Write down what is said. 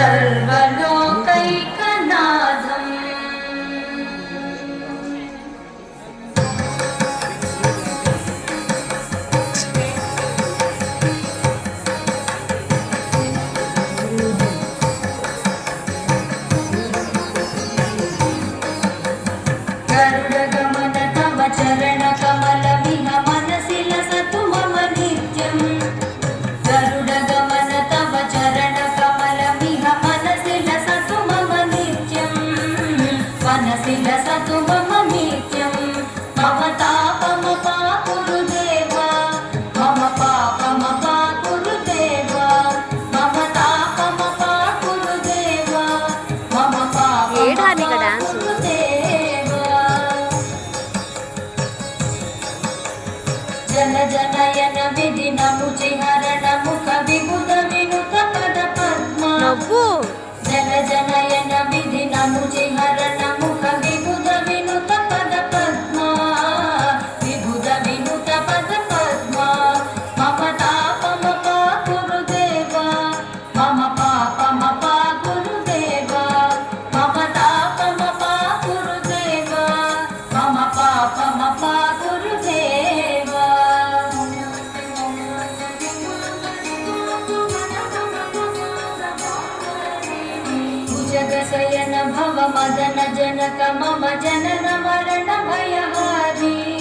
सर्वलोकैकनाथम् गरुडगमन तव चरणकमलमिह मनसि लसतु मम नित्यम् गरुडगमन तव चरणकमलमिह मनसि लसतु मम नित्यम् मनसि लसतु मम नित्यम् मम तापमपाकुरु देव मम पापमपाकुरु देव मम तापमपाकुरु देव मम पापमपाकुरु देव जन जनयन विधि नमुचिहरण मुख विबुध विनुत पद पद्मा जन जनयन विधि नमुचिहरण मुख विबुध विनुत पद पद्मा विबुध विनुत पद पद्मा मम तापमपाकुरु देव मम पापमपाकुरु देव मम तापमपाकुरु देव मम पापमपाकुरु देव भुजगशयन भव मदन जनक मम जनन मरण भयः